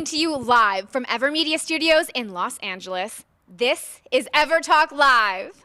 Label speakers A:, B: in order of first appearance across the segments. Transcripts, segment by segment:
A: Coming to you live from EverMedia Studios in Los Angeles, this is EverTalk Live.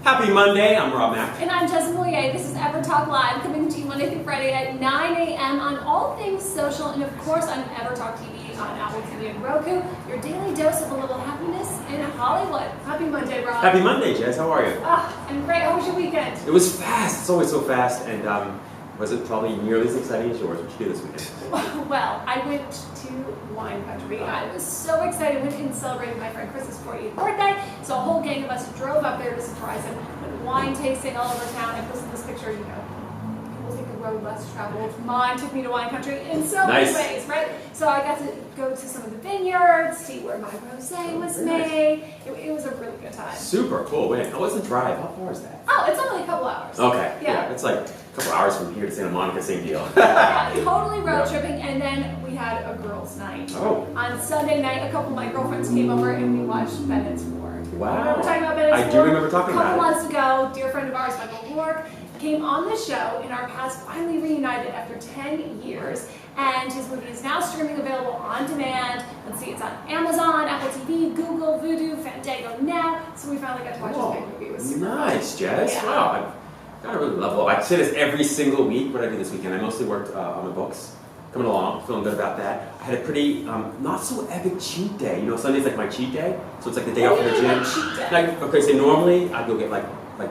B: Happy Monday, I'm Rob Mack.
C: And I'm Jessica Moyer. This is EverTalk Live, coming to you Monday through Friday at 9 a.m. on all things social, and of course on EverTalk TV, on Apple TV and Roku, your daily dose of a little happiness in Hollywood. Happy Monday, Rob.
B: Happy Monday, Jess. How are you?
C: I'm great. How was your weekend?
B: It was fast. It's always so fast. And was it probably nearly as exciting as yours? What did you do this weekend?
C: Well, I went to wine country. I was so excited. Went and celebrated my friend Chris's 40th birthday. So a whole gang of us drove up there to surprise him. Went wine tasting all over town. I posted this picture, people take the road less traveled. Mine took me to wine country in so many ways, right? So I got to go to some of the vineyards, see where my rosé was made. It was a really good time.
B: Super cool. Wait, how was the drive? How far is that?
C: Oh, it's only a couple hours.
B: Okay.
C: Yeah.
B: It's like a couple hours from here to Santa Monica, same deal.
C: Yeah, totally road tripping, and then we had a girls' night.
B: Oh.
C: On Sunday night, a couple of my girlfriends came over and we watched Bennett's Ward.
B: Wow.
C: Remember talking about Bennett's Ward?
B: I do remember talking about it.
C: A couple months ago, dear friend of ours, Michael Rourke, came on the show, and our paths finally reunited after 10 years. And his movie is now streaming, available on demand. Let's see, it's on Amazon, Apple TV, Google, Vudu, Fandango now. So we finally got to watch his big movie. It was super
B: Nice, Jess.
C: Yeah.
B: Wow. I really level up. I say this every single week. What I do this weekend, I mostly worked on my books. Coming along, feeling good about that. I had a pretty not so epic cheat day. Sunday's like my cheat day, so it's like the day off from the gym. Okay, so normally I go get like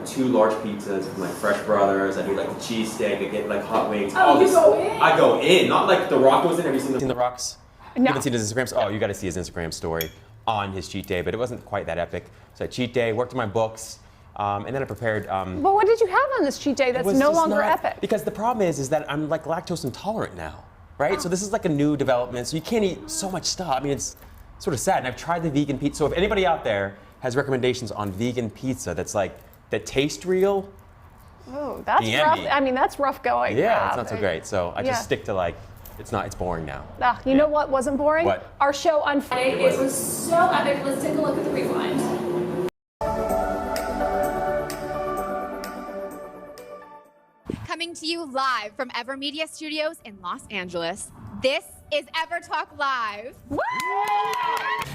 B: 2 large pizzas from like Fresh Brothers. I do like the cheesesteak. I get like hot wings.
C: Oh, you go in?
B: I go in, not like The Rock goes in every single. Seen The Rock's?
C: No.
B: You haven't seen his Instagram? Oh, you got to see his Instagram story on his cheat day, but it wasn't quite that epic. So cheat day, worked on my books. And then I prepared.
D: But what did you have on this cheat day that's no longer epic?
B: Because the problem is that I'm like lactose intolerant now, right? So this is like a new development. So you can't eat so much stuff. I mean, it's sort of sad. And I've tried the vegan pizza. So if anybody out there has recommendations on vegan pizza that tastes real,
D: Oh, that's
B: DM
D: rough.
B: me.
D: I mean, that's rough going.
B: yeah, it's not so great. So I
D: Yeah.
B: just stick to it's boring now.
D: You know what wasn't boring?
B: What?
D: Our show on Friday.
C: It was so epic. Let's take a look at the rewind.
A: Coming to you live from EverMedia Studios in Los Angeles, this is EverTalk Live.
D: Woo!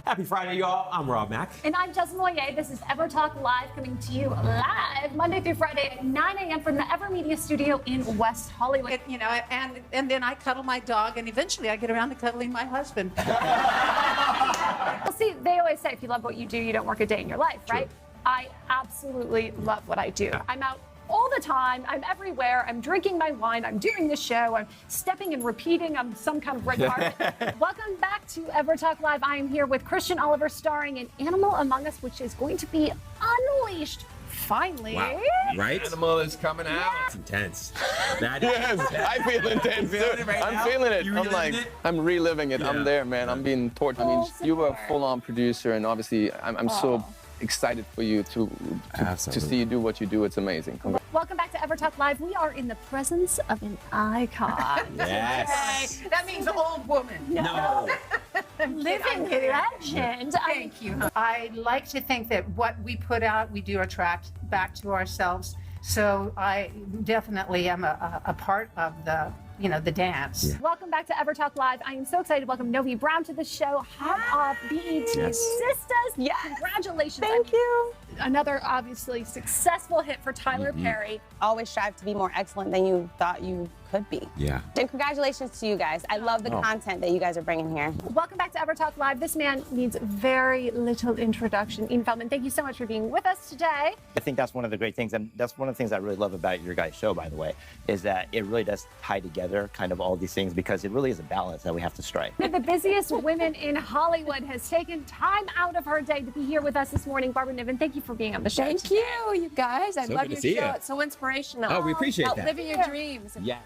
B: Happy Friday, y'all. I'm Rob Mack.
C: And I'm Jessica Moyer. This is EverTalk Live, coming to you live Monday through Friday at 9 a.m. from the EverMedia studio in West Hollywood.
E: And then I cuddle my dog, and eventually I get around to cuddling my husband.
D: Well, see, they always say if you love what you do, you don't work a day in your life, right? I absolutely love what I do. I'm out all the time. I'm everywhere. I'm drinking my wine. I'm doing the show. I'm stepping and repeating. I'm some kind of red carpet. Welcome back to EverTalk Live. I am here with Christian Oliver starring in Animal Among Us, which is going to be unleashed finally.
B: Wow. Right?
F: Animal is coming out.
B: It's intense.
F: Yes, I feel intense too. I'm feeling it. I'm reliving it. I'm there, man. I'm being tortured. I mean, you were a full-on producer, and obviously, I'm so excited for you to see you do what you do. It's amazing.
D: Welcome back to EverTalk Live. We are in the presence of an icon.
B: Yes.
E: That means old woman.
B: No.
D: Living legend.
E: Thank you. I like to think that what we put out, we do attract back to ourselves. So I definitely am a part of the dance.
B: Yeah.
D: Welcome back to EverTalk Live. I am so excited to welcome Novi Brown to the show, hot off BET
B: Yes.
D: Sisters. Yes. Congratulations.
G: Thank you.
D: Another obviously successful hit for Tyler Perry.
G: Always strive to be more excellent than you thought you could be.
H: Yeah.
G: And congratulations to you guys. I love the content that you guys are bringing here.
D: Welcome back to EverTalk Live. This man needs very little introduction. Ian Feldman, thank you so much for being with us today.
I: I think that's one of the great things, and that's one of the things I really love about your guys' show, by the way, is that it really does tie together kind of all these things because it really is a balance that we have to strike.
D: One of the busiest women in Hollywood has taken time out of her day to be here with us this morning. Barbara Niven, thank you for being on the show.
J: Thank you, you guys. I
H: So
J: love
H: good to
J: your
H: see
J: show.
H: you.
J: It's so inspirational.
H: Oh, we appreciate
J: about
H: that.
J: living your dreams.
H: Yeah.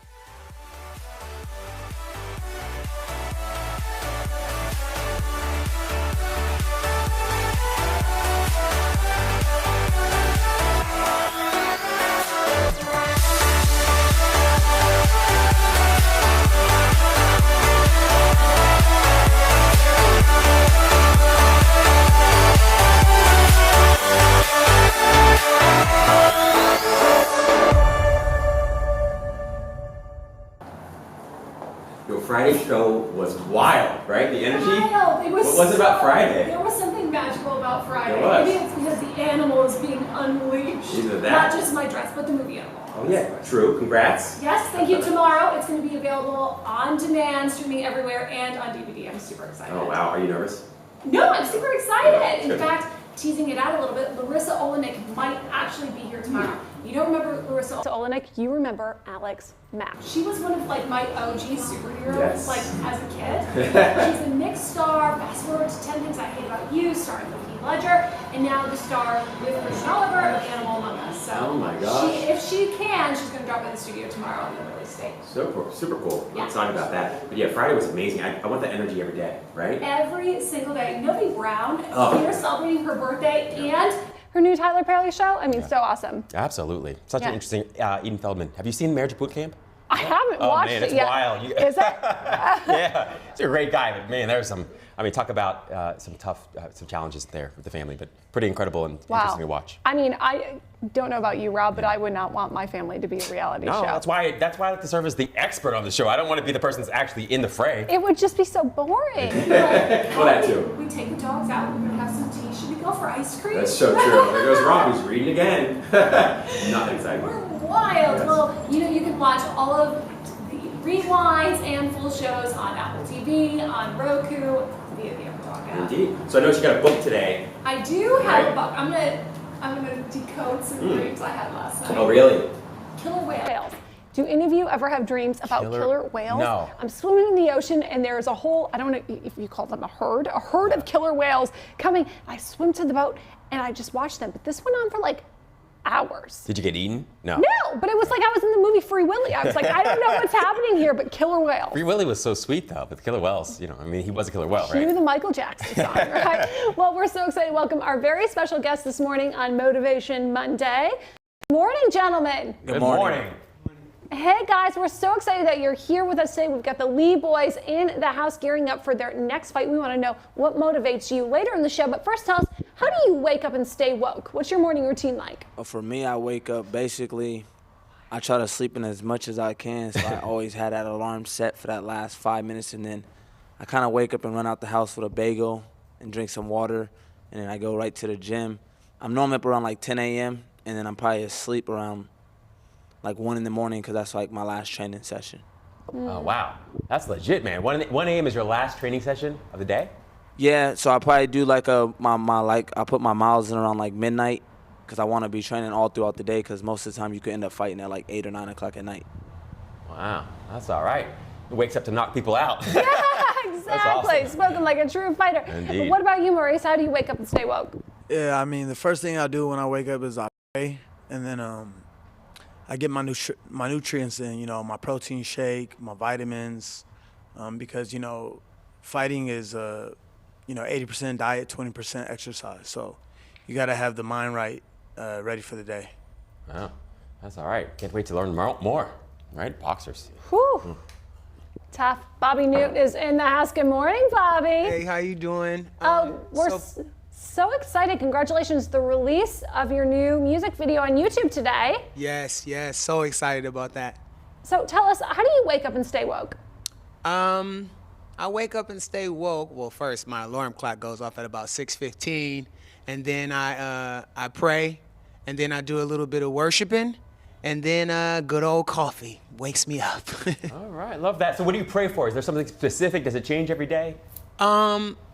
B: Friday's show was wild, right? The energy?
C: Wild. It was
B: What was it about Friday?
C: There was something magical about Friday.
B: There was.
C: Maybe it's because the animal is being unleashed.
B: Either that.
C: Not just my dress, but the movie Animal.
B: Oh yeah, true. Congrats.
C: Yes, thank you. Tomorrow it's going to be available on demand, streaming everywhere, and on DVD. I'm super excited.
B: Oh wow, are you nervous?
C: No, I'm super excited. In
B: Good.
C: fact, teasing it out a little bit, Larissa Olenek might actually be here tomorrow. You don't remember Larissa?
D: So Olenek, you remember Alex Mack.
C: She was one of like my OG superheroes,
B: Yes.
C: like as a kid. She's a Nick star. Fast forward to 10 Things I Hate About You, starring with Heath Ledger, and now the star with Christian Oliver of Animal Among Us. So
B: Oh my gosh.
C: if she can, she's going to drop by the studio tomorrow on the release date.
B: Super cool. I'm
C: Yeah.
B: excited about that. But yeah, Friday was amazing. I want that energy every day, right?
C: Every single day. Novi Brown
B: Oh.
C: here celebrating her birthday and
D: Her new Tyler Perry show, I mean, so awesome.
H: Absolutely. Such
D: Yeah.
H: an interesting, Eden Feldman. Have you seen Marriage Boot Camp?
D: I haven't
H: Oh
D: watched
H: man,
D: it
H: it's
D: yet.
H: wild.
D: Is it?
H: Yeah, he's a great guy, but man, there's some, I mean, talk about some tough, some challenges there with the family, but pretty incredible and interesting to watch.
D: I mean, I don't know about you, Rob, but I would not want my family to be a reality
H: No,
D: show.
H: that's why I like to serve as the expert on the show. I don't want to be the person that's actually in the fray.
D: It would just be so boring.
B: Well, that too.
C: we take the dogs out, we're going to have some tea. Should we go for ice cream?
B: That's so true. There goes Rob, who's reading again. Nothing exciting.
C: We're wild.
B: Yes.
C: Well, you can watch all of the rewinds and full shows on Apple TV, on Roku, via the EverTalk app.
B: Indeed. So I know you got a book today.
C: I do have
B: Right.
C: a book. I'm gonna decode some dreams I had last night.
B: Oh really?
C: Killer whale.
D: Whales. Do any of you ever have dreams about killer whales?
H: No.
D: I'm swimming in the ocean and there's a whole, I don't know if you call them a herd of killer whales coming. I swim to the boat and I just watch them. But this went on for like hours.
H: Did you get eaten? No.
D: No, but it was like I was in the movie Free Willy. I was like, I don't know what's happening here, but killer whales.
H: Free Willy was so sweet though, with killer whales. You know, I mean, he was a killer whale,
D: Cue
H: right?
D: the Michael Jackson song, right? Well, we're so excited to welcome our very special guest this morning on Motivation Monday. Good morning, gentlemen.
H: Good morning.
D: Hey guys, we're so excited that you're here with us today. We've got the Lee boys in the house gearing up for their next fight. We want to know what motivates you later in the show. But first, tell us, how do you wake up and stay woke? What's your morning routine like?
K: For me, I wake up basically, I try to sleep in as much as I can. So I always had that alarm set for that last 5 minutes. And then I kind of wake up and run out the house with a bagel and drink some water. And then I go right to the gym. I'm normally up around like 10 a.m. And then I'm probably asleep around like 1 in the morning because that's like my last training session.
H: Oh, wow. That's legit, man. 1 a.m. is your last training session of the day?
K: Yeah, so I probably do like I put my miles in around like midnight because I want to be training all throughout the day because most of the time you could end up fighting at like 8 or 9 o'clock at night.
H: Wow, that's all right. He wakes up to knock people out.
D: Yeah, exactly.
H: awesome.
D: Spoken like a true fighter.
H: Indeed.
D: What about you, Maurice? How do you wake up and stay woke?
L: Yeah, I mean, the first thing I do when I wake up is I pray, and then I get my nutrients in, my protein shake, my vitamins, because, fighting is, 80% diet, 20% exercise. So you got to have the mind right, ready for the day.
H: Wow, that's all right. Can't wait to learn more, right? Boxers.
D: Whew. Tough. Bobby Newt is in the house. Good morning, Bobby.
M: Hey, how you doing?
D: We're so excited. Congratulations, the release of your new music video on YouTube today.
M: Yes, so excited about that.
D: So tell us, how do you wake up and stay woke?
M: I I wake up and stay woke. Well, first my alarm clock goes off at about 6:15, and then I pray, and then I do a little bit of worshiping, and then good old coffee wakes me up.
H: All right, love that. So what do you pray for? Is there something specific? Does it change every day?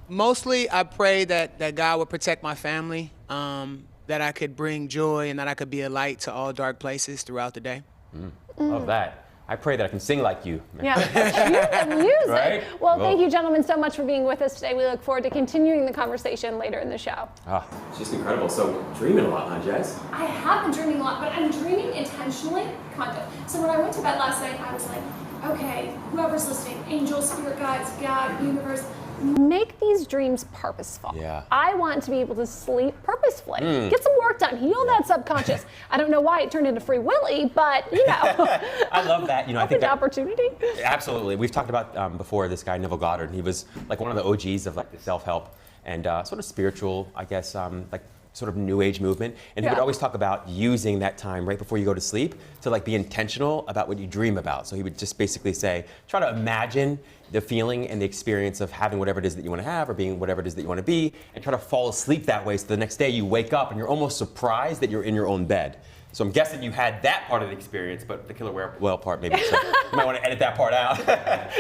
M: Mostly I pray that God would protect my family, that I could bring joy and that I could be a light to all dark places throughout the day.
H: Love that. I pray that I can sing like you.
D: Yeah, cue the music.
H: Right?
D: Well, thank you, gentlemen, so much for being with us today. We look forward to continuing the conversation later in the show.
B: It's just incredible. So dreaming a lot, huh, Jess?
C: I have been dreaming a lot, but I'm dreaming intentionally, kind of. So when I went to bed last night, I was like, okay, whoever's listening, angels, spirit guides, God, universe.
D: Make these dreams purposeful.
H: Yeah.
D: I want to be able to sleep purposefully. Get some work done. Heal that subconscious. I don't know why it turned into Free Willy, but you know.
H: I love that. You know, I think
D: the
H: that,
D: opportunity.
H: Absolutely. We've talked about before this guy Neville Goddard. He was like one of the OGs of like the self-help and sort of spiritual, I guess, like sort of new age movement. And he would always talk about using that time right before you go to sleep to like be intentional about what you dream about. So he would just basically say, try to imagine the feeling and the experience of having whatever it is that you want to have or being whatever it is that you want to be, and try to fall asleep that way so the next day you wake up and you're almost surprised that you're in your own bed. So I'm guessing you had that part of the experience, but the killer whale part maybe. So you might want to edit that part out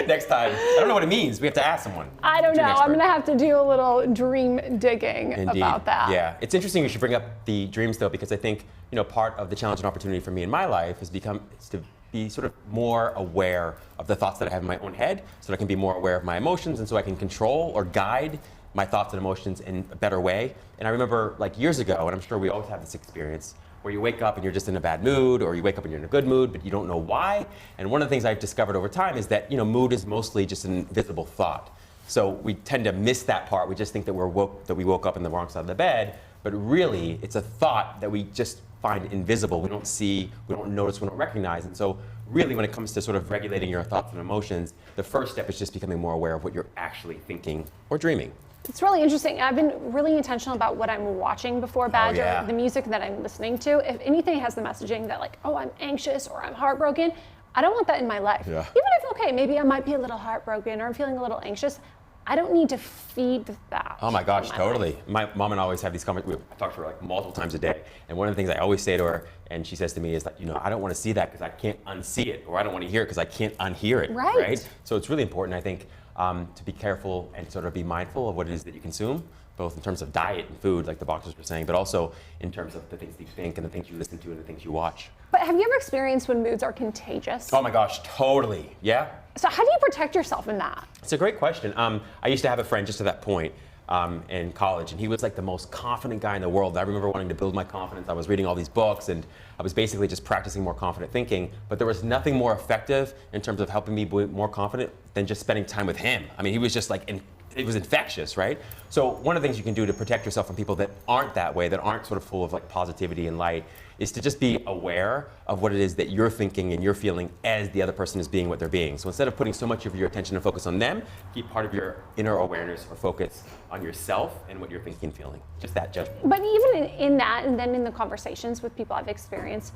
H: next time. I don't know what it means. We have to ask someone.
D: I don't know. I'm going to have to do a little dream digging about that.
H: Yeah. It's interesting you should bring up the dreams, though, because I think, you know, part of the challenge and opportunity for me in my life is to be sort of more aware of the thoughts that I have in my own head, so that I can be more aware of my emotions, and so I can control or guide my thoughts and emotions in a better way. And I remember like years ago, and I'm sure we always have this experience, where you wake up and you're just in a bad mood, or you wake up and you're in a good mood, but you don't know why. And one of the things I've discovered over time is that, you know, mood is mostly just an invisible thought. So we tend to miss that part. We just think that we woke up in the wrong side of the bed, but really it's a thought that we just find invisible. We don't see, we don't notice, we don't recognize. And so really when it comes to sort of regulating your thoughts and emotions, the first step is just becoming more aware of what you're actually thinking or dreaming.
D: It's really interesting. I've been really intentional about what I'm watching before bed, or the music that I'm listening to. If anything has the messaging that like, oh, I'm anxious or I'm heartbroken, I don't want that in my life. Yeah. Even if, okay, maybe I might be a little heartbroken or I'm feeling a little anxious, I don't need to feed that.
H: Oh my gosh, totally. My mom and I always have these conversations. I talk to her like multiple times a day. And one of the things I always say to her, and she says to me, is like, you know, I don't want to see that because I can't unsee it, or I don't want to hear it because I can't unhear it. Right. So it's really important, I think, to be careful and sort of be mindful of what it is that you consume, both in terms of diet and food, like the boxers were saying, but also in terms of the things that you think and the things you listen to and the things you watch.
D: But have you ever experienced when moods are contagious?
H: Oh my gosh, totally. Yeah.
D: So how do you protect yourself in that?
H: It's a great question. I used to have a friend just to that point in college, and he was like the most confident guy in the world. I remember wanting to build my confidence. I was reading all these books, and I was basically just practicing more confident thinking, but there was nothing more effective in terms of helping me be more confident than just spending time with him. I mean, he was just like, it was infectious, right? So one of the things you can do to protect yourself from people that aren't that way, that aren't sort of full of like positivity and light, is to just be aware of what it is that you're thinking and you're feeling as the other person is being what they're being. So instead of putting so much of your attention and focus on them, keep part of your inner awareness or focus on yourself and what you're thinking and feeling. Just that judgment.
D: But even in that, and then in the conversations with people I've experienced,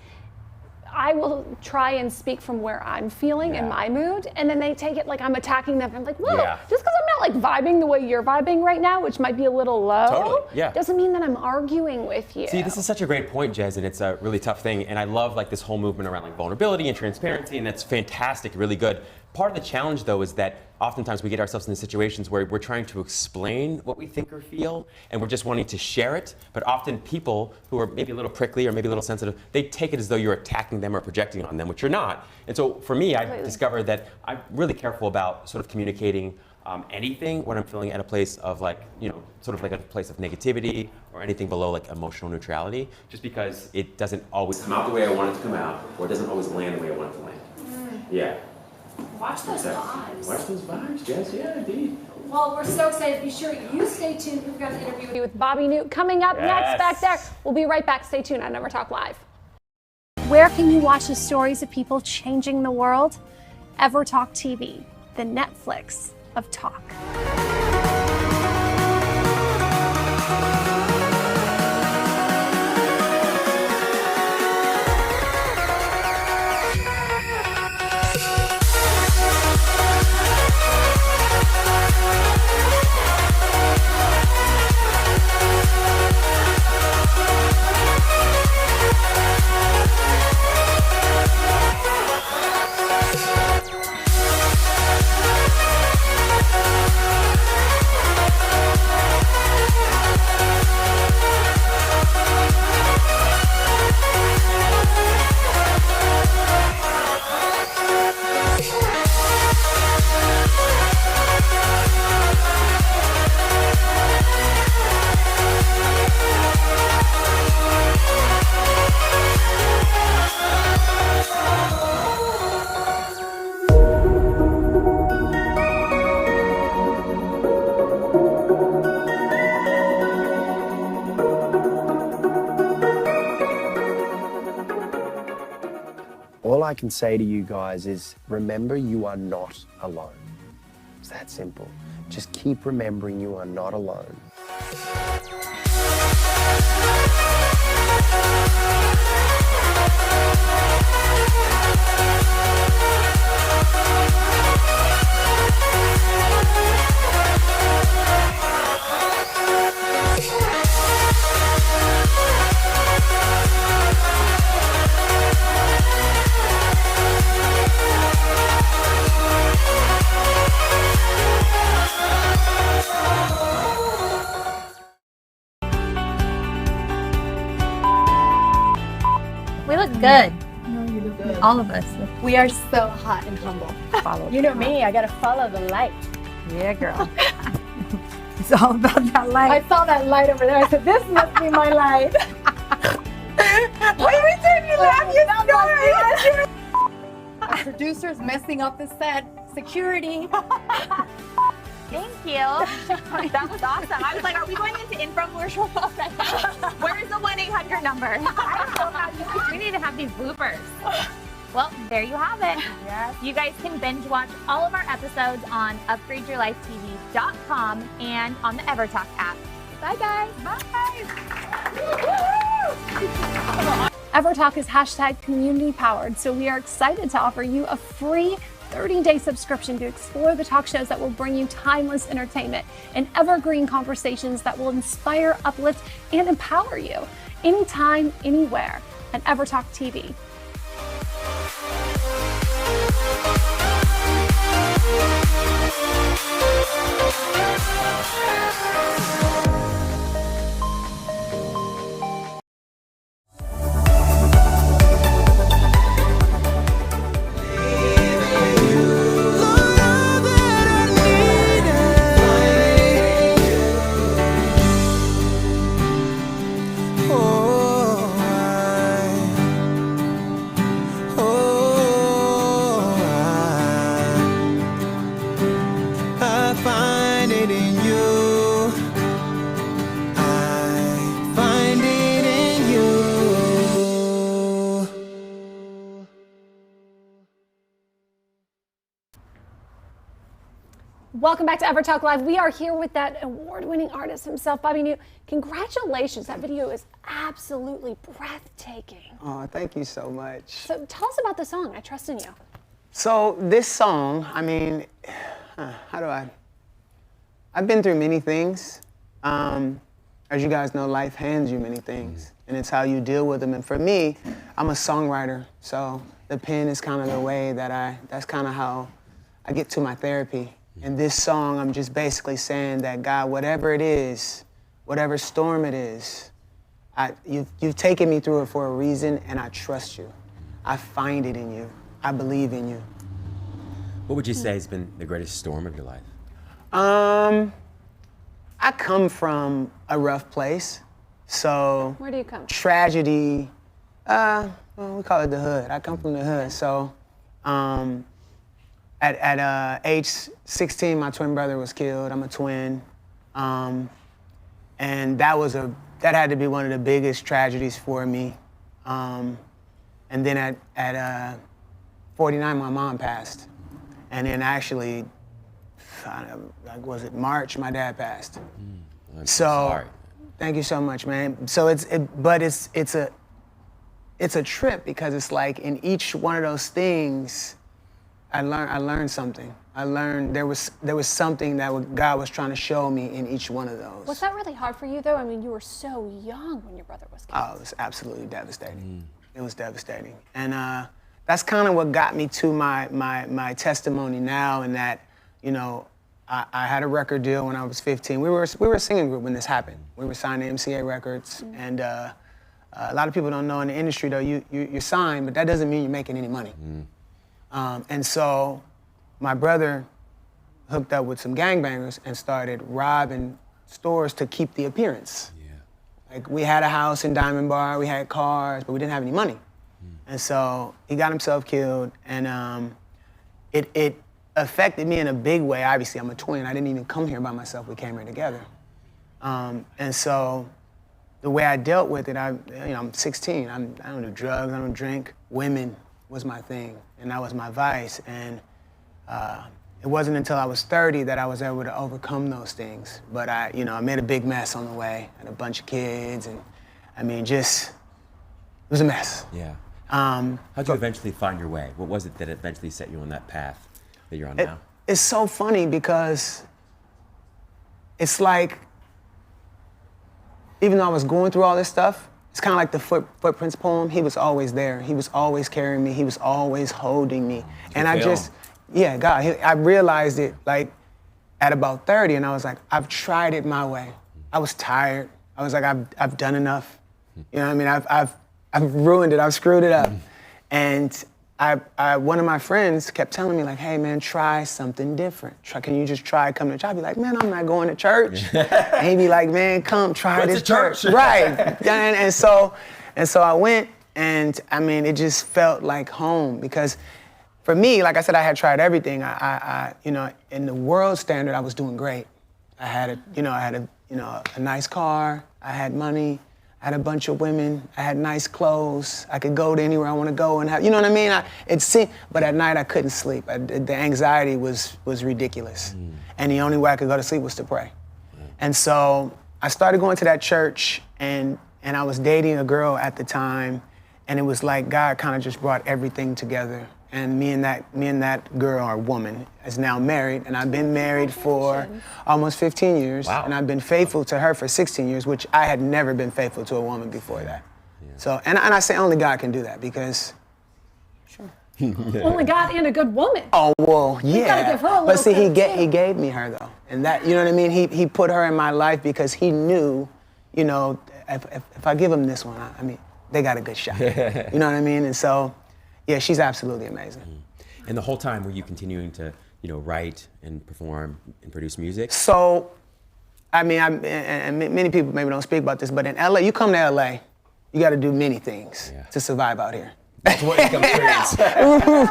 D: I will try and speak from where I'm feeling in my mood, and then they take it like I'm attacking them. I'm like, whoa, just because I'm not like vibing the way you're vibing right now, which might be a little low, doesn't mean that I'm arguing with you.
H: See, this is such a great point, Jez, and it's a really tough thing. And I love like this whole movement around like vulnerability and transparency, and that's fantastic, really good. Part of the challenge, though, is that oftentimes we get ourselves in situations where we're trying to explain what we think or feel, and we're just wanting to share it. But often people who are maybe a little prickly or maybe a little sensitive, they take it as though you're attacking them or projecting on them, which you're not. And so for me, I discovered that I'm really careful about sort of communicating anything when I'm feeling at a place of like, you know, sort of like a place of negativity or anything below like emotional neutrality, just because it doesn't always
B: come out the way I want it to come out, or it doesn't always land the way I want it to land. Yeah.
C: Watch those vibes.
B: Watch those vibes, Jess. Yeah, indeed.
C: Well, we're so excited. Be sure you stay tuned. We've got an interview
D: with Bobby Newt coming up next back there. We'll be right back. Stay tuned on EverTalk Live. Where can you watch the stories of people changing the world? EverTalk TV, the Netflix of talk.
N: I can say to you guys is remember you are not alone. It's that simple. Just keep remembering you are not alone.
O: We look good.
J: No, you look good.
O: All of us.
J: We are so hot and humble. You know me, I gotta follow the light.
O: Yeah, girl. It's all about that light.
J: I saw that light over there. I said, this must be my light.
O: What every time you laugh, you snort.
J: Our producer's messing up the set. Security.
O: Thank you. That was awesome. I was like, are we going into infomercial? Where's the 1-800 number? I don't know how we need to have these bloopers. Well, there you have it. Yes. You guys can binge watch all of our episodes on upgradeyourlifetv.com and on the EverTalk app. Bye, guys. Bye.
D: EverTalk is #community powered, so we are excited to offer you a free 30-day subscription to explore the talk shows that will bring you timeless entertainment and evergreen conversations that will inspire, uplift, and empower you anytime, anywhere at EverTalk TV.
P: I find it in you. I find it in you.
D: Welcome back to EverTalk Live. We are here with that award-winning artist himself, Bobby New. Congratulations. That video is absolutely breathtaking.
Q: Oh, thank you so much.
D: So tell us about the song, I Trust in You.
Q: So this song, I mean, I've been through many things. As you guys know, life hands you many things, and it's how you deal with them. And for me, I'm a songwriter, so the pen is kind of the way that's kind of how I get to my therapy. And this song, I'm just basically saying that God, whatever it is, whatever storm it is, you've taken me through it for a reason, and I trust you. I find it in you. I believe in you.
H: What would you say has been the greatest storm of your life?
Q: I come from a rough place, so.
D: Where do you come?
Q: Tragedy, well, we call it the hood. I come from the hood, so at age 16, my twin brother was killed. I'm a twin, and that had to be one of the biggest tragedies for me. And then at 49, my mom passed, and then actually, was it March? My dad passed.
H: I'm
Q: so
H: sorry.
Q: Thank you so much, man. So it's a trip because it's like in each one of those things, I learned something. I learned there was something that God was trying to show me in each one of those.
D: Was that really hard for you, though? I mean, you were so young when your brother was killed.
Q: Oh, it was absolutely devastating. It was devastating, and that's kind of what got me to my testimony now, in that, you know, I had a record deal when I was 15. We were a singing group when this happened. We were signed to MCA Records, and a lot of people don't know in the industry, though, you're signed, but that doesn't mean you're making any money. And so my brother hooked up with some gangbangers and started robbing stores to keep the appearance. Like, we had a house in Diamond Bar, we had cars, but we didn't have any money. And so he got himself killed, and it affected me in a big way. Obviously, I'm a twin. I didn't even come here by myself. We came here together. And so the way I dealt with it, I'm 16. I don't do drugs. I don't drink. Women, was my thing, and that was my vice. And it wasn't until I was 30 that I was able to overcome those things. But I made a big mess on the way, and a bunch of kids, and I mean, it was a mess.
H: Yeah. How'd you eventually find your way? What was it that eventually set you on that path that you're on now?
Q: It's so funny because it's like, even though I was going through all this stuff, it's kind of like the Footprints poem. He was always there. He was always carrying me. He was always holding me. And I just, God, I realized it like at about 30, and I was like, I've tried it my way. I was tired. I was like, I've done enough. You know what I mean? I've ruined it. I've screwed it up. And one of my friends kept telling me like, hey man, try something different. Can you just try coming to church? I'd be like, man, I'm not going to church. And he'd be like, man, come try this church. Right. And so I went, and I mean, it just felt like home, because for me, like I said, I had tried everything. I in the world standard, I was doing great. I had a nice car. I had money. I had a bunch of women. I had nice clothes. I could go to anywhere I want to go and have, you know what I mean? But at night I couldn't sleep. The anxiety was ridiculous. And the only way I could go to sleep was to pray. And so I started going to that church, and I was dating a girl at the time, and it was like God kind of just brought everything together. And me and that girl, or woman, is now married, and I've been married for almost 15 years. Wow. And I've been faithful to her for 16 years, which I had never been faithful to a woman before that. Yeah. So, and I say only God can do that, because
D: only God and a good woman.
Q: Oh, well, yeah.
D: You gotta give her a little
Q: but see, he
D: credit,
Q: gave me her, though. And that, you know what I mean? He put her in my life because he knew, you know, if I give him this one, I mean, they got a good shot. You know what I mean? And so, yeah, she's absolutely amazing.
H: And the whole time, were you continuing to, write and perform and produce music?
Q: So, I mean, and many people maybe don't speak about this, but in LA, you come to LA, you got to do many things to survive out here.
H: Multiple income streams.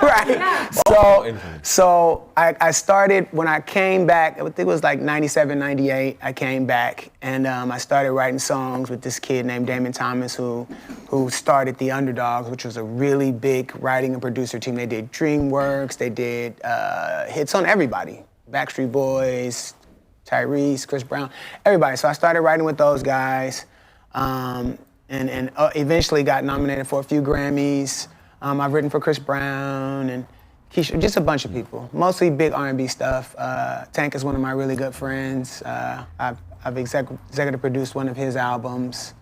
Q: Right. So I started, when I came back, I think it was like 97, 98, I came back, and I started writing songs with this kid named Damon Thomas, who started The Underdogs, which was a really big writing and producer team. They did DreamWorks, they did hits on everybody. Backstreet Boys, Tyrese, Chris Brown, everybody. So I started writing with those guys. And eventually got nominated for a few Grammys. I've written for Chris Brown and Keisha, just a bunch of people, mostly big R&B stuff. Tank is one of my really good friends. I've executive produced one of his albums.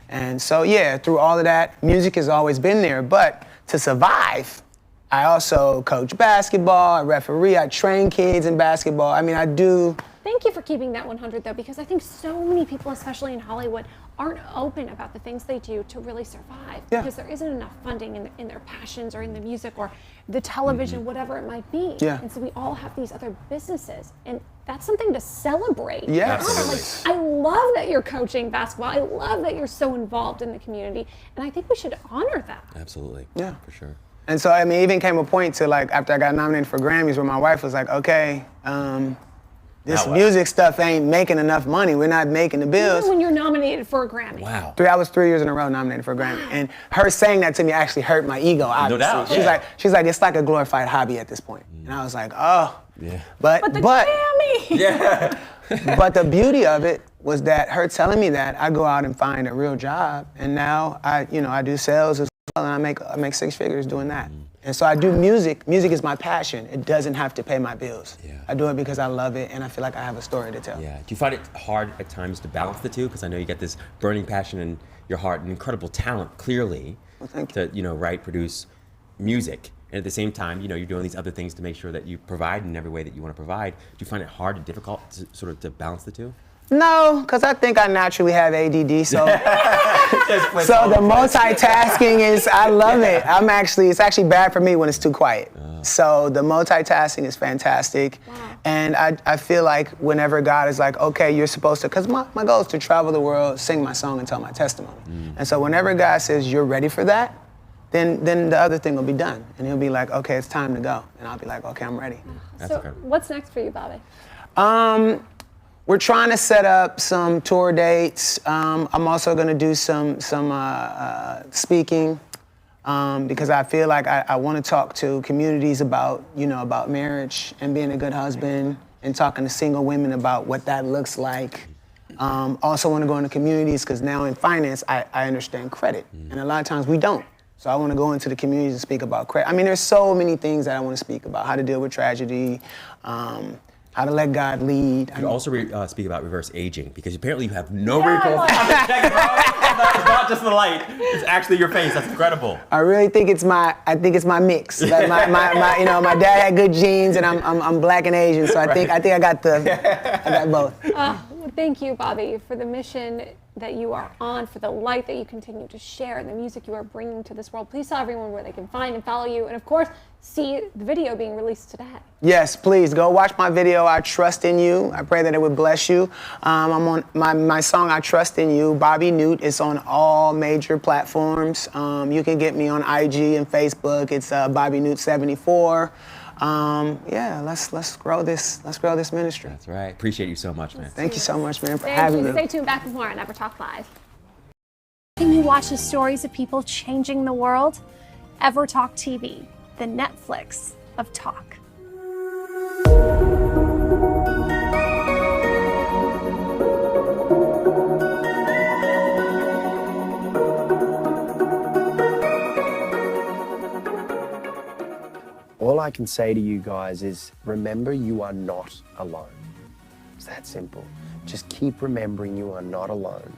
Q: And so, yeah, through all of that, music has always been there. But to survive, I also coach basketball, I referee, I train kids in basketball. I mean, I do.
D: Thank you for keeping that 100, though, because I think so many people, especially in Hollywood, aren't open about the things they do to really survive, because there isn't enough funding in their passions or in the music or the television, whatever it might be.
Q: Yeah.
D: And so we all have these other businesses, and that's something to celebrate.
Q: Yeah,
H: absolutely.
D: I love that you're coaching basketball. I love that you're so involved in the community, and I think we should honor that.
H: Absolutely.
Q: Yeah.
H: For sure.
Q: And so, I mean, even came a point to, like, after I got nominated for Grammys, where my wife was like, okay, this music stuff ain't making enough money. We're not making the bills.
D: Even when you're nominated for a Grammy.
H: Wow.
Q: I was 3 years in a row nominated for a Grammy. And her saying that to me actually hurt my ego, obviously.
H: No doubt.
Q: She's like, it's like a glorified hobby at this point. And I was like, oh.
H: Yeah.
Q: But
D: the Grammy.
H: Yeah.
Q: But the beauty of it was that her telling me that, I go out and find a real job. And now I do sales as well, and I make six figures doing that. And so I do music. Music is my passion. It doesn't have to pay my bills.
H: Yeah.
Q: I do it because I love it, and I feel like I have a story to tell.
H: Yeah. Do you find it hard at times to balance the two? Because I know you got this burning passion in your heart and incredible talent, clearly, to write, produce music. And at the same time, you're doing these other things to make sure that you provide in every way that you want to provide. Do you find it hard and difficult to sort of to balance the two?
Q: No, because I think I naturally have ADD, so so the multitasking is, I love it. It's actually bad for me when it's too quiet. So the multitasking is fantastic. Wow. And I feel like whenever God is like, okay, you're supposed to, because my goal is to travel the world, sing my song, and tell my testimony. And so whenever God says, you're ready for that, then the other thing will be done. And he'll be like, okay, it's time to go. And I'll be like, okay, I'm ready.
D: So what's next for you, Bobby?
Q: We're trying to set up some tour dates. I'm also going to do some speaking. because I feel like I want to talk to communities about, about marriage and being a good husband and talking to single women about what that looks like. Also want to go into communities because now in finance, I understand credit. And a lot of times we don't. So I want to go into the communities and speak about credit. I mean, there's so many things that I want to speak about. How to deal with tragedy, how to let God lead.
H: You also speak about reverse aging because apparently you have no wrinkles. It's not just the light; it's actually your face. That's incredible.
Q: I really think it's my mix. Like my dad had good genes, and I'm black and Asian, so I think I got both.
D: Well, thank you, Bobby, for the mission that you are on, for the light that you continue to share, and the music you are bringing to this world. Please tell everyone where they can find and follow you, and of course, see the video being released today.
Q: Yes, please go watch my video, I Trust in You. I pray that it would bless you. I'm on my song, I Trust in You, Bobby Newt. It's on all major platforms. You can get me on IG and Facebook. It's Bobby Newt 74. Let's grow this ministry.
H: That's right. Appreciate you so much, man.
Q: Thank you so much, man, for having me.
D: Stay tuned. Back with more on EverTalk Live. Can you watch the stories of people changing the world? EverTalk TV, the Netflix of talk.
N: All I can say to you guys is remember you are not alone. It's that simple. Just keep remembering you are not alone.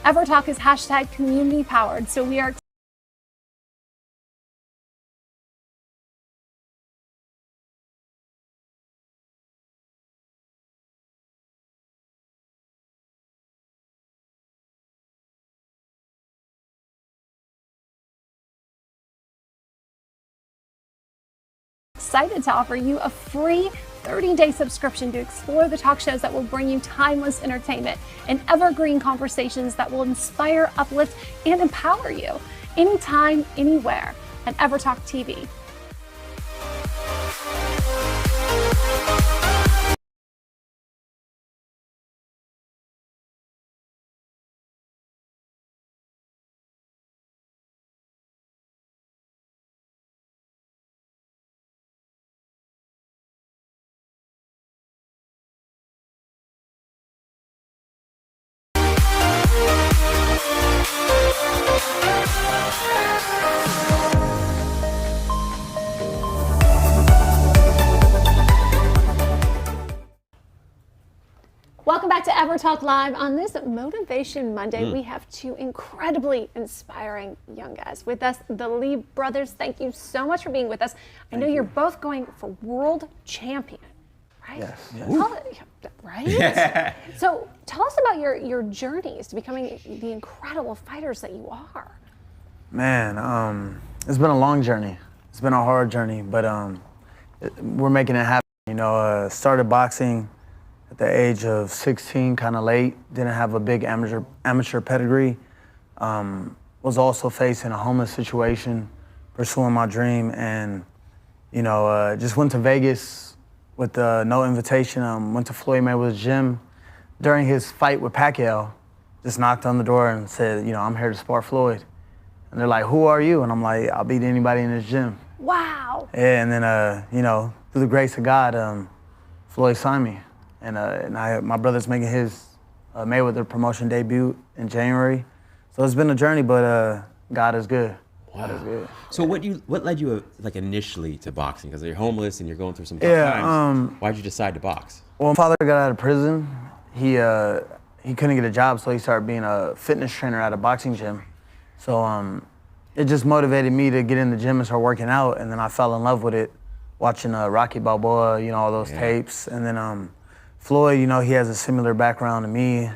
D: EverTalk is hashtag community powered, so we are excited to offer you a free 30-day subscription to explore the talk shows that will bring you timeless entertainment and evergreen conversations that will inspire, uplift, and empower you anytime, anywhere at EverTalk TV. Welcome back to EverTalk Live. On this Motivation Monday, we have two incredibly inspiring young guys with us, the Lee brothers. Thank you so much for being with us. I know you're both going for world champion, right?
L: Yes.
D: Right?
L: Yeah.
D: So tell us about your journeys to becoming the incredible fighters that you are.
L: Man, it's been a long journey. It's been a hard journey, but we're making it happen. You know, started boxing at the age of 16, kind of late. Didn't have a big amateur pedigree. Was also facing a homeless situation, pursuing my dream, and just went to Vegas with no invitation. Went to Floyd Mayweather's gym during his fight with Pacquiao. Just knocked on the door and said, I'm here to spar Floyd. And they're like, who are you? And I'm like, I'll beat anybody in this gym.
D: Wow.
L: Yeah, and then, through the grace of God, Floyd signed me. And my brother's making his Mayweather promotion debut in January. So it's been a journey, but God is good.
H: Wow.
L: God is good.
H: So what led you initially to boxing? Because you're homeless and you're going through some tough times. Why'd you decide to box?
L: Well, my father got out of prison. He couldn't get a job, so he started being a fitness trainer at a boxing gym. So it just motivated me to get in the gym and start working out, and then I fell in love with it, watching Rocky Balboa, all those tapes. And then Floyd, he has a similar background to me,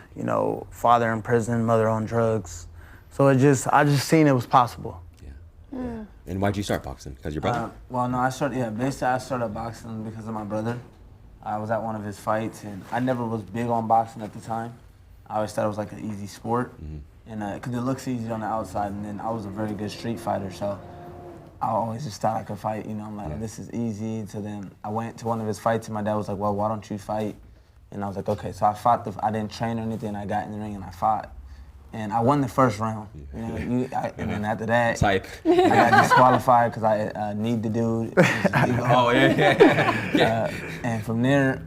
L: father in prison, mother on drugs. So I just seen it was possible.
H: And why'd you start boxing? Because your brother?
K: Well, no, I started boxing because of my brother. I was at one of his fights, and I never was big on boxing at the time. I always thought it was like an easy sport, and because it looks easy on the outside, and then I was a very good street fighter, so I always just thought I could fight. You know, I'm like, this is easy. So then I went to one of his fights, and my dad was like, well, why don't you fight? And I was like, okay. So I fought. I didn't train or anything. I got in the ring and I fought. And I won the first round. You know, and then after that, I got disqualified because I kneed the dude. And from there,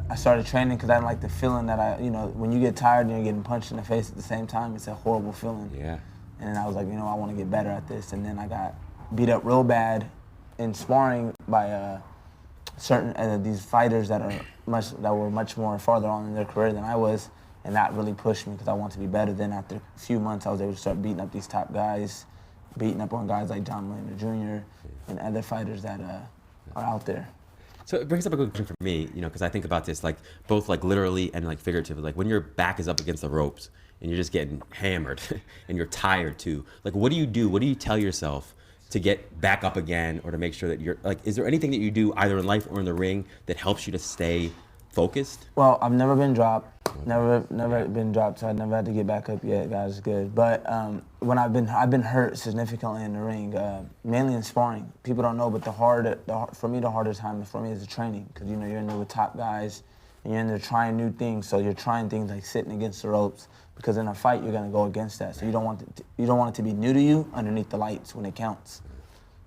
K: I started training because I didn't like the feeling that when you get tired and you're getting punched in the face at the same time, it's a horrible feeling.
H: Yeah.
K: And I was like, I want to get better at this. And then I got beat up real bad in sparring by certain these fighters that were much more farther on in their career than I was. And that really pushed me because I wanted to be better. Then after a few months, I was able to start beating up these top guys, beating up on guys like John Wayne Jr. and other fighters that are out there.
H: So it brings up a good question for me, because I think about this both literally and figuratively. Like when your back is up against the ropes and you're just getting hammered and you're tired too. Like what do you do? What do you tell yourself to get back up again or to make sure that you're is there anything that you do either in life or in the ring that helps you to stay focused?
K: Well, I've never been dropped. Never been dropped, so I never had to get back up yet. God is good. But when I've been hurt significantly in the ring, mainly in sparring. People don't know, but the hardest time for me is the training, because you're in there with top guys, and you're in there trying new things. So you're trying things like sitting against the ropes, because in a fight you're gonna go against that. So you don't want it to be new to you underneath the lights when it counts.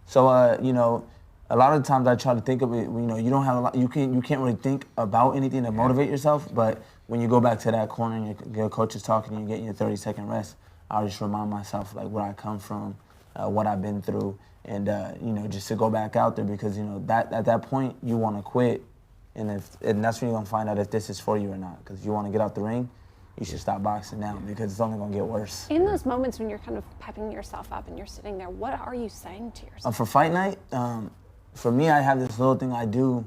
K: So a lot of times I try to think of it. You don't have a lot. You can't really think about anything to motivate yourself. But when you go back to that corner and your coach is talking and you're getting your 30-second rest, I just remind myself where I come from, what I've been through, and just to go back out there, because that at that point you want to quit, and that's when you're gonna find out if this is for you or not. Because you want to get out the ring, you should stop boxing now, because it's only gonna get worse.
D: In those moments when you're kind of pepping yourself up and you're sitting there, what are you saying to yourself?
K: For fight night. For me, I have this little thing I do.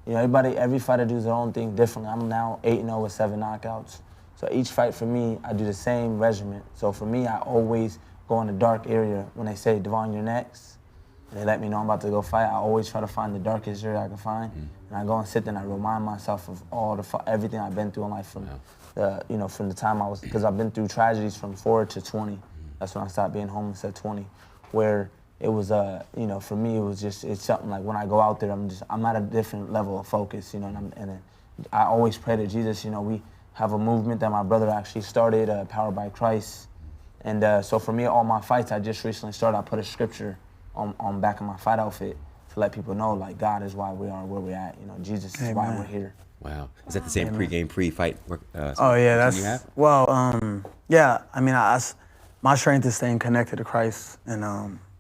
K: Every fighter does their own thing differently. I'm now 8-0 with 7 knockouts. So each fight for me, I do the same regimen. So for me, I always go in the dark area. When they say, Devon, you're next, and they let me know I'm about to go fight, I always try to find the darkest area I can find. And I go and sit there and I remind myself of everything I've been through in life from the time because I've been through tragedies from 4 to 20. That's when I stopped being homeless at 20, where it was, for me, it's something like when I go out there, I'm at a different level of focus, and I always pray to Jesus. We have a movement that my brother actually started, Powered by Christ. And so for me, all my fights I just recently started, I put a scripture on back of my fight outfit to let people know, God is why we are where we're at. Jesus is why we're here.
H: Wow. Is that the same pregame, pre-fight
L: that's,
H: you have?
L: Well, my strength is staying connected to Christ, and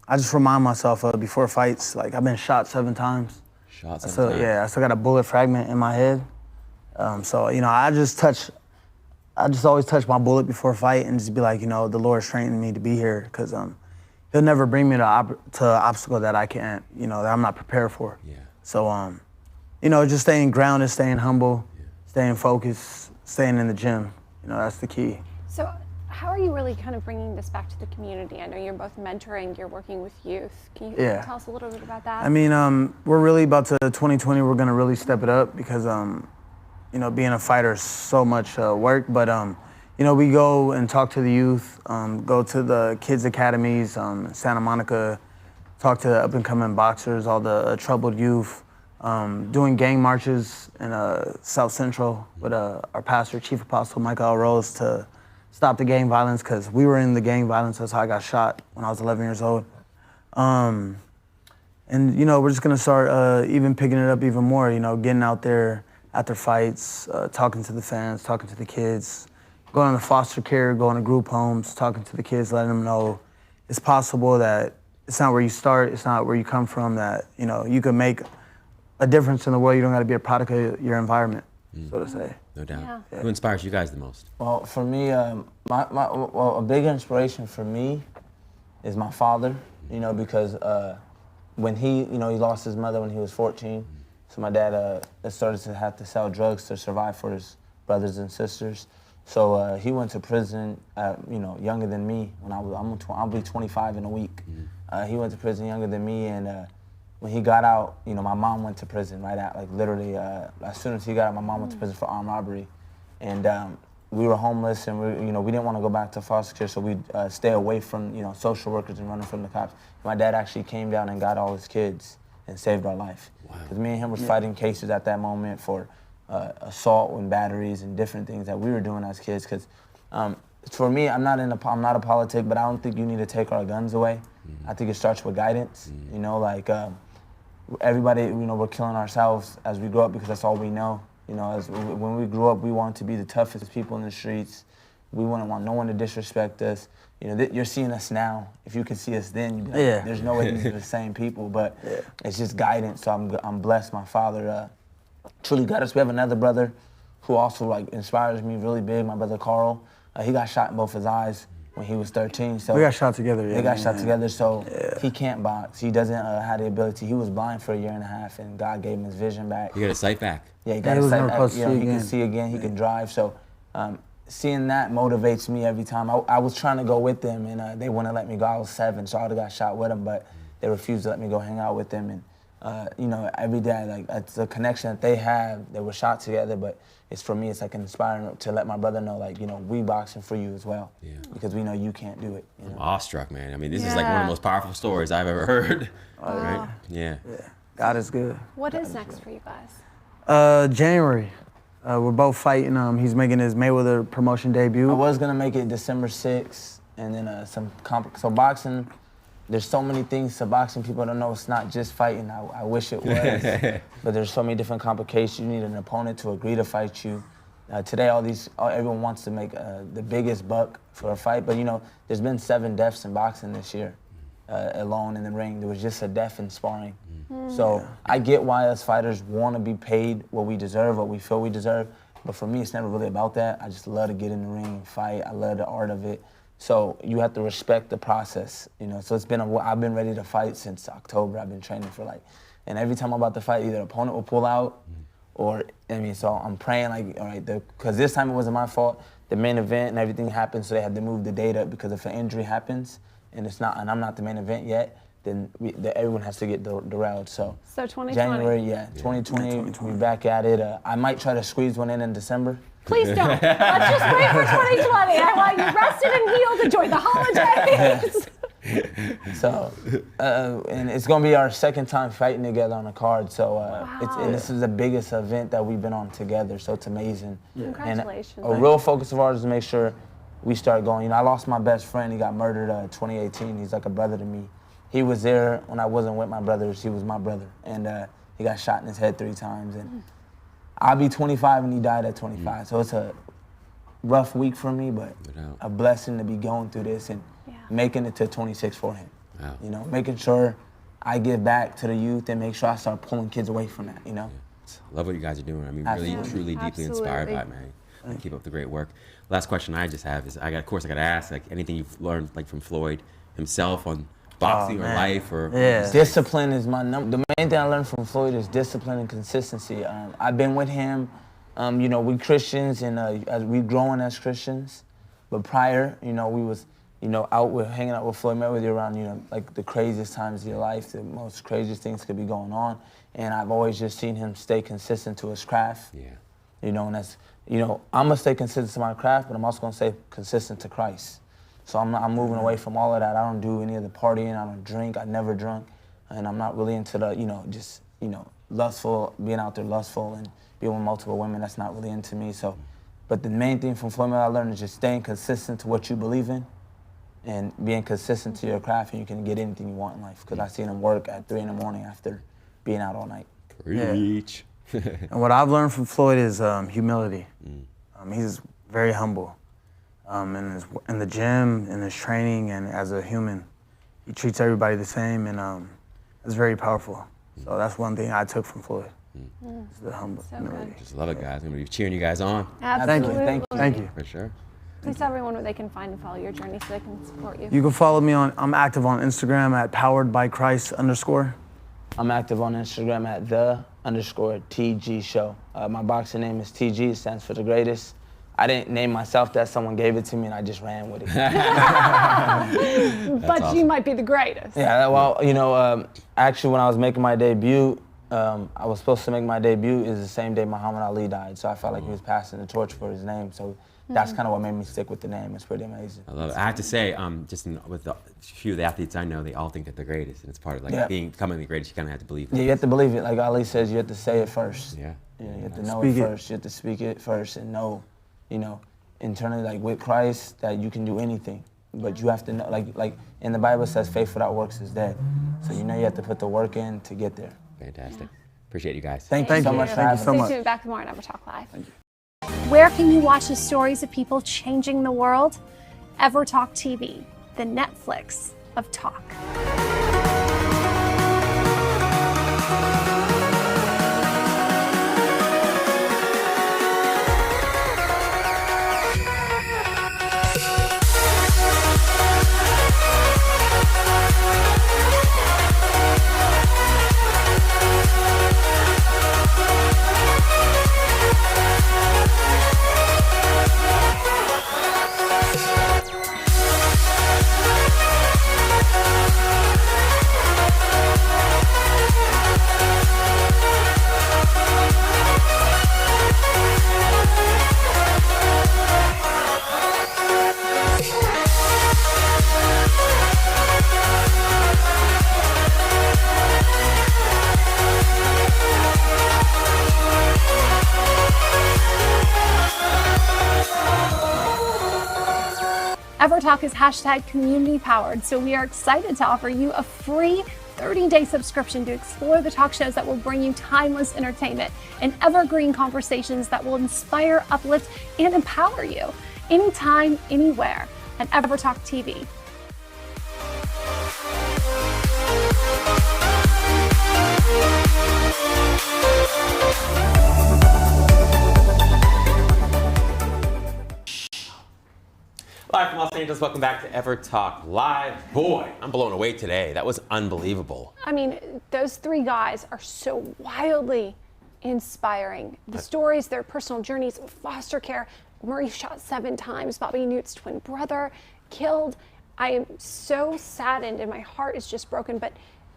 L: I just remind myself before fights, I've been shot 7 times.
H: Shot 7 times.
L: Yeah, I still got a bullet fragment in my head. I just always touch my bullet before a fight and just be like, the Lord strengthened me to be here, because He'll never bring me to an obstacle that I can't, that I'm not prepared for.
H: Yeah.
L: So, just staying grounded, staying humble, staying focused, staying in the gym, that's the key.
D: So how are you really kind of bringing this back to the community? I know you're both mentoring, you're working with youth. Can you tell us a little bit about that?
L: We're really about to 2020, we're going to really step it up, because, being a fighter is so much work. But, we go and talk to the youth, go to the kids' academies, Santa Monica, talk to the up-and-coming boxers, all the troubled youth, doing gang marches in South Central with our pastor, Chief Apostle Michael L. Rose, to stop the gang violence, because we were in the gang violence. That's how I got shot when I was 11 years old. And, we're just going to start even picking it up even more, getting out there after fights, talking to the fans, talking to the kids, going to foster care, going to group homes, talking to the kids, letting them know it's possible that it's not where you start, it's not where you come from, that, you can make a difference in the world. You don't got to be a product of your environment, so to say.
H: No doubt.
L: Yeah.
H: Who inspires you guys the most?
K: Well, for me, a big inspiration for me is my father, because when he lost his mother when he was 14, so my dad started to have to sell drugs to survive for his brothers and sisters. So he went to prison, younger than me. When I'll be 25 in a week. He went to prison younger than me, and when he got out, my mom went to prison right at, literally, as soon as he got out, my mom went to prison for armed robbery. And we were homeless, and we didn't want to go back to foster care, so we'd stay away from, social workers and running from the cops. My dad actually came down and got all his kids and saved our life. Because me and him was fighting cases at that moment for assault and batteries and different things that we were doing as kids. Because for me, I'm not a politic, but I don't think you need to take our guns away. I think it starts with guidance. Everybody, we're killing ourselves as we grow up because that's all we know. When we grew up, we wanted to be the toughest people in the streets. We wouldn't want no one to disrespect us. You're seeing us now. If you could see us then, you'd be like, there's no way these are the same people. But it's just guidance. So I'm blessed. My father truly got us. We have another brother who also inspires me really big. My brother Carl. He got shot in both his eyes when he was 13. So
L: we got shot together.
K: They got shot together. So he can't box. He doesn't have the ability. He was blind for 1.5 years, and God gave him his vision back.
H: He got his sight back.
K: Yeah, he got his sight back. He can see again. He can drive. So seeing that motivates me every time. I was trying to go with them, and they wouldn't let me go. I was 7, so I would have got shot with them, but they refused to let me go hang out with them. And every day, it's a connection that they have. They were shot together, but it's for me. It's inspiring to let my brother know, we boxing for you as well, because we know you can't do it.
H: I'm awestruck, man. I mean, this is one of the most powerful stories I've ever heard.
L: Wow.
H: Right? Yeah.
L: God is good.
D: What is next for you guys?
L: January. We're both fighting. He's making his Mayweather promotion debut.
K: I was gonna make it December 6th, and then so boxing. There's so many things to boxing. People don't know it's not just fighting. I wish it was, but there's so many different complications. You need an opponent to agree to fight you. Today, everyone wants to make the biggest buck for a fight, but there's been 7 deaths in boxing this year, alone in the ring. There was just a death in sparring. So I get why us fighters want to be paid what we deserve, what we feel we deserve, but for me, it's never really about that. I just love to get in the ring and fight. I love the art of it. So you have to respect the process, So I've been ready to fight since October. I've been training for and every time I'm about to fight, either opponent will pull out, or so I'm praying all right, because this time it wasn't my fault. The main event and everything happened, so they had to move the date up because if an injury happens and I'm not the main event yet, then everyone has to get derailed. So
D: 2020.
K: January, 2020, we're back at it. I might try to squeeze one in December.
D: Please don't. Let's just wait for 2020. I want you rested and healed. Enjoy the holidays.
K: So, and it's gonna be our 2nd time fighting together on a card. So, and this is the biggest event that we've been on together. So it's amazing.
D: Congratulations.
K: And a real focus of ours is to make sure we start going. I lost my best friend. He got murdered 2018. He's like a brother to me. He was there when I wasn't with my brothers. He was my brother, and he got shot in his head 3 times. And I'll be 25 and he died at 25. So it's a rough week for me, but a blessing to be going through this and making it to 26 for him. Wow. Making sure I give back to the youth and make sure I start pulling kids away from that,
H: Love what you guys are doing. I mean,
K: Absolutely.
H: really, truly, deeply inspired by it, man. Keep up the great work. Last question I just have is, I got to ask, anything you've learned, from Floyd himself on boxing or life or
K: discipline is my number. The main thing I learned from Floyd is discipline and consistency. I've been with him. We Christians and as we growing as Christians, but prior, we was hanging out with Floyd Mayweather around the craziest times of your life, the most craziest things could be going on, and I've always just seen him stay consistent to his craft. And that's I'm gonna stay consistent to my craft, but I'm also gonna stay consistent to Christ. So I'm moving away from all of that. I don't do any of the partying. I don't drink. I never drunk. And I'm not really into the, lustful, being out there lustful and being with multiple women. That's not really into me. So, but the main thing from Floyd Mayweather I learned is just staying consistent to what you believe in and being consistent to your craft, and you can get anything you want in life. Because I seen him work at 3 in the morning after being out all night.
H: Preach.
L: And what I've learned from Floyd is humility. He's very humble. In the gym, in his training, and as a human, he treats everybody the same, and it's very powerful. So that's one thing I took from Floyd. Is the humility.
H: Just love it, guys. I'm gonna be cheering you guys on.
D: Absolutely.
L: Thank you.
H: For sure.
D: Please tell everyone where they can find and follow your journey so they can support you.
L: You can follow me I'm active on Instagram at poweredbychrist_.
K: I'm active on Instagram at _TG show. My boxing name is TG, it stands for the greatest. I didn't name myself that. Someone gave it to me, and I just ran with it.
D: But awesome. You might be the greatest.
K: Yeah, well, you know, actually, when I was making my debut, I was supposed to make my debut is the same day Muhammad Ali died, so I felt like he was passing the torch for his name. So that's kind of what made me stick with the name. It's pretty amazing.
H: I love it. I have to say, with the few of the athletes I know, they all think that they're greatest, and it's part of like becoming the greatest. You kind of have to believe it.
K: Yeah, you have to believe it. Like Ali says, you have to say it first.
H: Yeah.
K: You have to know it first. You have to speak it first and know, you know, internally, like with Christ, that you can do anything. But you have to know, like in the Bible says, faith without works is dead. So you know you have to put the work in to get there.
H: Fantastic. Appreciate you guys.
K: Thank you so much for having me.
D: Stay tuned. Back tomorrow on EverTalk Live. Where can you watch the stories of people changing the world? EverTalk TV, the Netflix of talk. EverTalk is #community powered, so we are excited to offer you a free 30-day subscription to explore the talk shows that will bring you timeless entertainment and evergreen conversations that will inspire, uplift, and empower you anytime, anywhere at EverTalk TV.
H: Live from Los Angeles, welcome back to EverTalk Live. Boy, I'm blown away today. That was unbelievable.
D: I mean, those three guys are so wildly inspiring. The stories, their personal journeys, foster care, Murray shot 7 times, Bobby Newt's twin brother killed. I am so saddened and my heart is just broken, but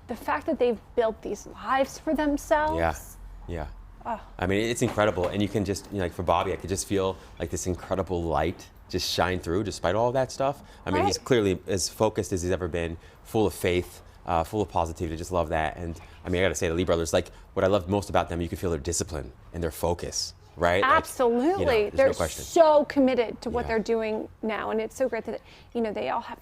D: the fact that they've built these lives for themselves.
H: Yeah. I mean, it's incredible. And you can just, you know, like for Bobby, I could just feel like this incredible light just shine through despite all of that stuff. I mean, he's clearly as focused as he's ever been, full of faith, full of positivity. I just love that. And I mean, I gotta say, the Lee brothers, like what I loved most about them, you could feel their discipline and their focus, right?
D: Absolutely.
H: Like, you know,
D: they're
H: no question.
D: so committed to what they're doing now. And it's so great that, you know, they all have,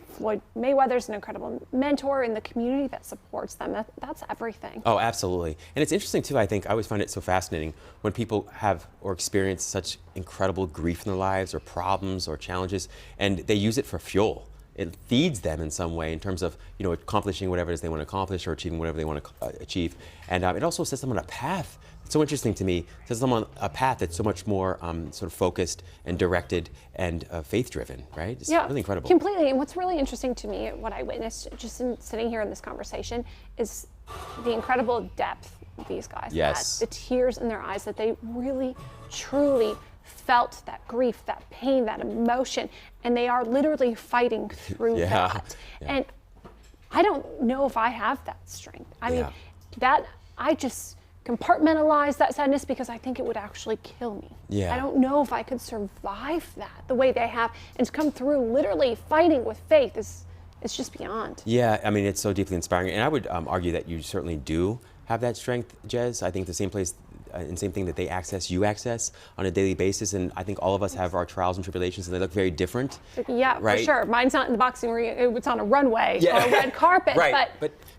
D: Floyd Mayweather's an incredible mentor in the community that supports them. That's everything.
H: Oh, absolutely. And it's interesting too, I think, I always find it so fascinating when people have or experience such incredible grief in their lives or problems or challenges, and they use it for fuel. It feeds them in some way in terms of, you know, accomplishing whatever it is they want to accomplish or achieving whatever they want to achieve. And it also sets them on a path. It's so interesting to me. It sets them on a path that's so much more sort of focused and directed and faith-driven, right? It's really incredible.
D: Completely. And what's really interesting to me, what I witnessed just in sitting here in this conversation, is the incredible depth these guys had. The tears in their eyes, that they really, truly felt that grief, that pain, that emotion, and they are literally fighting through that. And I don't know if I have that strength. I mean, that I just compartmentalize that sadness because I think it would actually kill me. I don't know if I could survive that the way they have, and to come through literally fighting with faith is, it's just beyond.
H: Yeah, I mean, it's so deeply inspiring. And I would argue that you certainly do have that strength, Jez. I think the same place and same thing that they access, you access on a daily basis. And I think all of us have our trials and tribulations, and they look very different.
D: Yeah, for sure. Mine's not in the boxing ring, it's on a runway or a red carpet.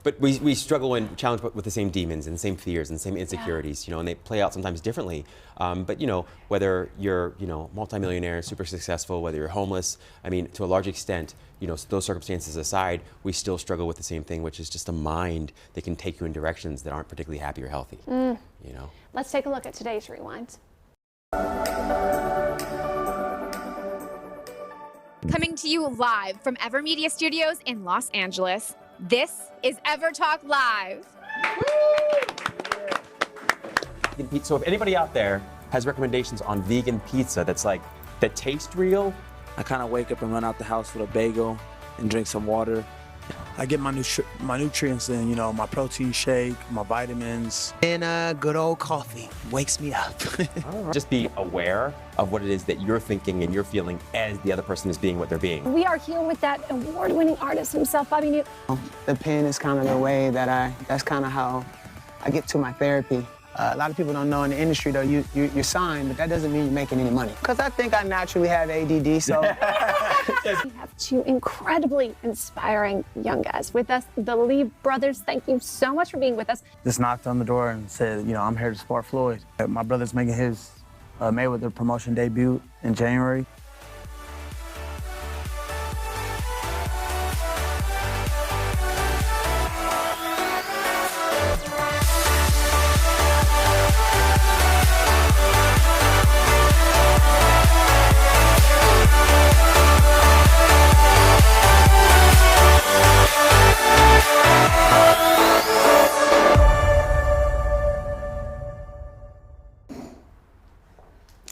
H: But we struggle and challenge with the same demons and the same fears and the same insecurities, you know, and they play out sometimes differently. But, you know, whether you're, you know, multimillionaire, super successful, whether you're homeless, I mean, to a large extent, you know, those circumstances aside, we still struggle with the same thing, which is just a mind that can take you in directions that aren't particularly happy or healthy, you know.
D: Let's take a look at today's Rewind.
A: Coming to you live from EverMedia Studios in Los Angeles, this is EverTalk Live.
H: So if anybody out there has recommendations on vegan pizza that tastes real.
K: I kind of wake up and run out the house with a bagel and drink some water.
L: I get my nutrients in, you know, my protein shake, my vitamins.
M: And good old coffee wakes me up.
H: Just be aware of what it is that you're thinking and you're feeling as the other person is being what they're being.
D: We are here with that award-winning artist himself, Bobby Newt.
Q: The pen is kind of the way that's kind of how I get to my therapy. A lot of people don't know in the industry, though, you're signed, but that doesn't mean you're making any money. Because I think I naturally have ADD, so.
D: We have two incredibly inspiring young guys with us, the Lee brothers. Thank you so much for being with us.
L: Just knocked on the door and said, you know, I'm here to support Floyd. My brother's making his Mayweather promotion debut in January.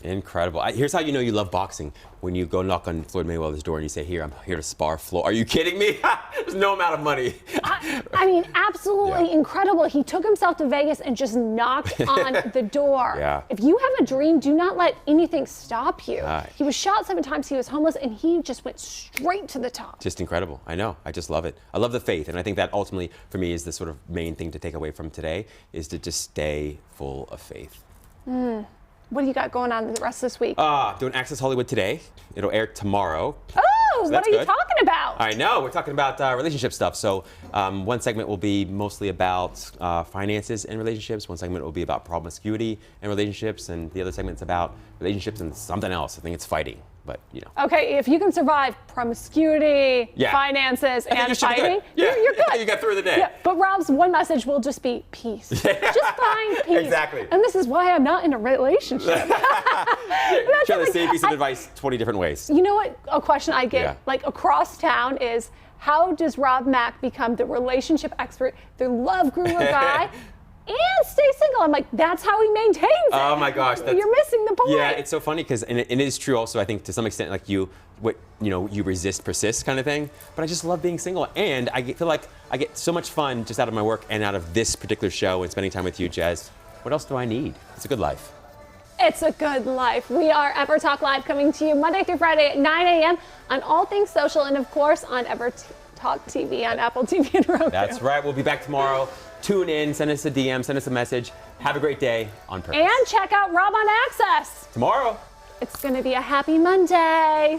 H: Incredible. Here's how you know you love boxing. When you go knock on Floyd Mayweather's door and you say, here, I'm here to spar Floyd. Are you kidding me? There's no amount of money.
D: I mean, absolutely incredible. He took himself to Vegas and just knocked on the door.
H: Yeah.
D: If you have a dream, do not let anything stop you. He was shot 7 times, he was homeless, and he just went straight to the top.
H: Just incredible. I know. I just love it. I love the faith. And I think that ultimately, for me, is the sort of main thing to take away from today, is to just stay full of faith.
D: What do you got going on the rest of this week?
H: Doing Access Hollywood today. It'll air tomorrow.
D: Oh,
H: So
D: what are you
H: good.
D: talking about?
H: I know. We're talking about relationship stuff. So one segment will be mostly about finances and relationships. One segment will be about promiscuity and relationships. And the other segment's about relationships and something else. I think it's fighting. But, you know.
D: Okay, if you can survive promiscuity, finances,
H: I think you
D: and
H: should be good.
D: fighting,
H: Yeah.
D: you're good.
H: You got through the day.
D: Yeah, but Rob's one message will just be peace. Just find peace.
H: Exactly.
D: And this is why I'm not in a relationship.
H: Try the same piece of advice 20 different ways.
D: You know what a question I get like across town is, how does Rob Mack become the relationship expert, the love guru guy, and stay single? I'm like, that's how he maintains it.
H: Oh my gosh.
D: You're missing the point.
H: Yeah, it's so funny because, and it is true also, I think to some extent, like you resist persists kind of thing. But I just love being single. And I feel like I get so much fun just out of my work and out of this particular show and spending time with you, Jez. What else do I need? It's a good life.
D: It's a good life. We are EverTalk Live, coming to you Monday through Friday at 9 a.m. on all things social, and of course on EverTalk TV on Apple TV and Roku.
H: That's right. We'll be back tomorrow. Tune in, send us a DM, send us a message. Have a great day on purpose.
D: And check out Rob on Access.
H: Tomorrow.
D: It's going to be a happy Monday.